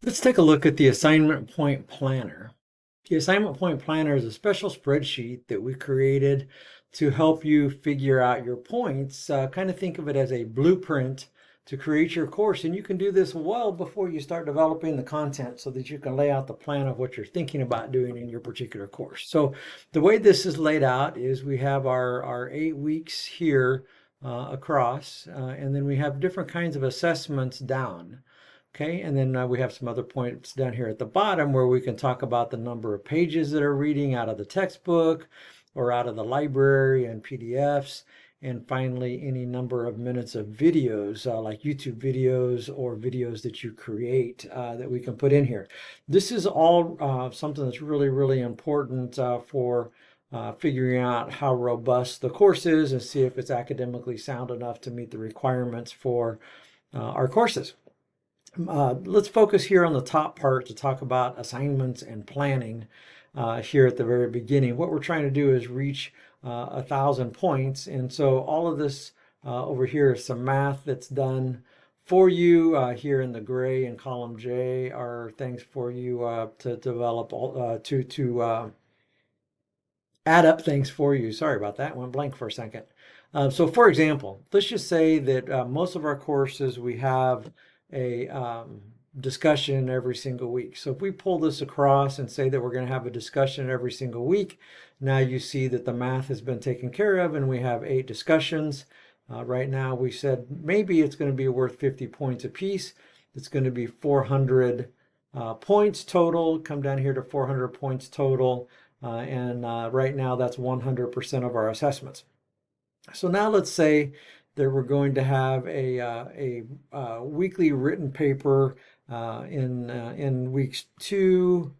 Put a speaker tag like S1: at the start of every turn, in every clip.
S1: Let's take a look at the assignment point planner. The assignment point planner is a special spreadsheet that we created to help you figure out your points. Kind of think of it as a blueprint to create your course, and you can do this well before you start developing the content so that you can lay out the plan of what you're thinking about doing in your particular course. So the way this is laid out is we have our 8 weeks here across, and then we have different kinds of assessments down. Okay, and then we have some other points down here at the bottom where we can talk about the number of pages that are reading out of the textbook or out of the library and PDFs. And finally, any number of minutes of videos like YouTube videos or videos that you create that we can put in here. This is all something that's really, really important for figuring out how robust the course is and see if it's academically sound enough to meet the requirements for our courses. Let's focus here on the top part to talk about assignments and planning here at the very beginning. What we're trying to do is reach 1,000 points. And so all of this over here is some math that's done for you. Here in the gray in column J are things for you to develop, to add up things for you. Sorry about that, went blank for a second. So for example, let's just say that most of our courses we have a discussion every single week. So if we pull this across and say that we're going to have a discussion every single week, now you see that the math has been taken care of and we have 8 discussions. Right now we said maybe it's going to be worth 50 points a piece. It's going to be 400 points total. Come down here to 400 points total. And right now that's 100% of our assessments. So now let's say that we're going to have a weekly written paper in weeks 2,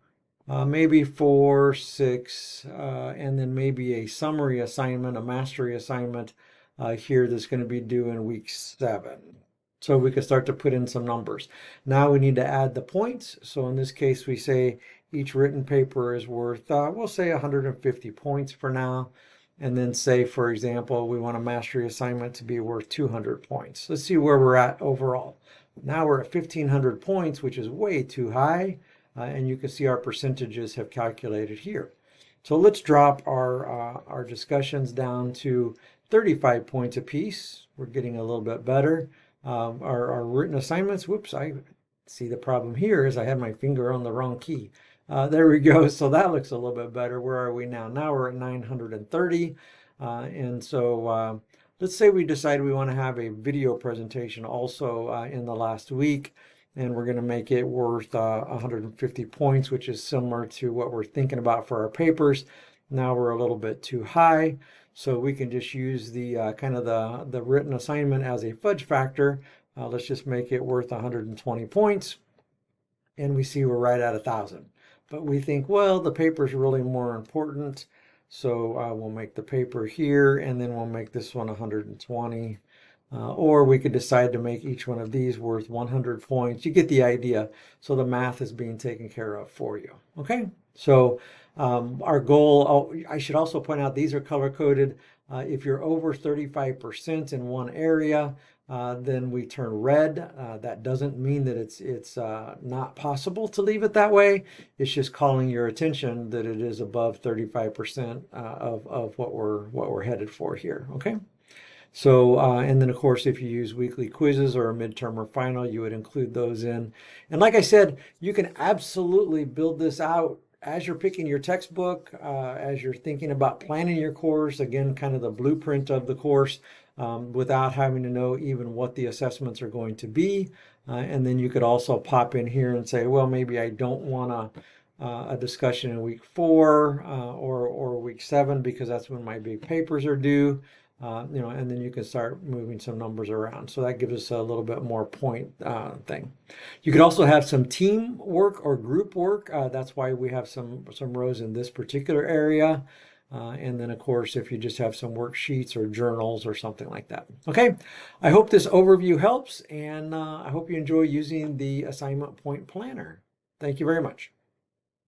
S1: maybe 4, 6, and then maybe a summary assignment, a mastery assignment here that's going to be due in week 7. So we can start to put in some numbers. Now we need to add the points. So in this case, we say each written paper is worth, we'll say 150 points for now. And then say, for example, we want a mastery assignment to be worth 200 points. Let's see where we're at overall. Now we're at 1,500 points, which is way too high. And you can see our percentages have calculated here. So let's drop our discussions down to 35 points apiece. We're getting a little bit better. Our written assignments, whoops, I see the problem here is I had my finger on the wrong key. There we go. So that looks a little bit better. Where are we now? Now we're at 930. And so let's say we decide we want to have a video presentation also in the last week. And we're going to make it worth 150 points, which is similar to what we're thinking about for our papers. Now we're a little bit too high. So we can just use the kind of the written assignment as a fudge factor. Let's just make it worth 120 points. And we see we're right at 1,000. But we think, well, the paper is really more important. So we'll make the paper here, and then we'll make this one 120. Or we could decide to make each one of these worth 100 points. You get the idea. So the math is being taken care of for you. Okay, so our goal, oh, I should also point out these are color coded. If you're over 35% in one area, then we turn red. That doesn't mean that it's not possible to leave it that way. It's just calling your attention that it is above 35% of what we're headed for here. Okay. So, and then of course, if you use weekly quizzes or a midterm or final, you would include those in. And like I said, you can absolutely build this out as you're picking your textbook, as you're thinking about planning your course, again, kind of the blueprint of the course, without having to know even what the assessments are going to be. And then you could also pop in here and say, well, maybe I don't want a discussion in week 4 or week 7 because that's when my big papers are due. And then you can start moving some numbers around. So that gives us a little bit more point thing. You could also have some team work or group work. That's why we have some rows in this particular area. And then, of course, if you just have some worksheets or journals or something like that. Okay, I hope this overview helps, and I hope you enjoy using the assignment point planner. Thank you very much.